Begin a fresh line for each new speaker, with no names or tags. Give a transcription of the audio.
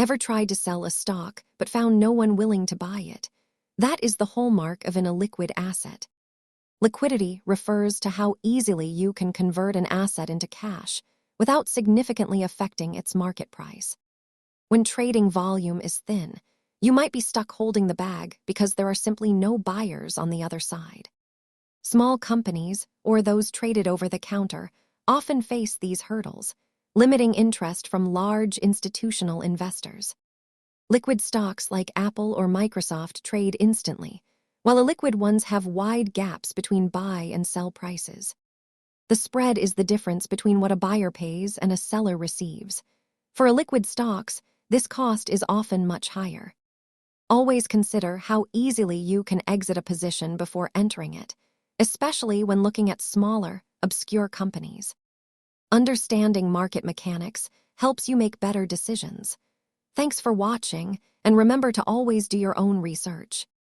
Ever tried to sell a stock but found no one willing to buy it? That is the hallmark of an illiquid asset. Liquidity refers to how easily you can convert an asset into cash without significantly affecting its market price. When trading volume is thin, you might be stuck holding the bag because there are simply no buyers on the other side. Small companies, or those traded over the counter, often face these hurdles, limiting interest from large institutional investors. Liquid stocks like Apple or Microsoft trade instantly, while illiquid ones have wide gaps between buy and sell prices. The spread is the difference between what a buyer pays and a seller receives. For illiquid stocks, this cost is often much higher. Always consider how easily you can exit a position before entering it, especially when looking at smaller, obscure companies. Understanding market mechanics helps you make better decisions. Thanks for watching, and remember to always do your own research.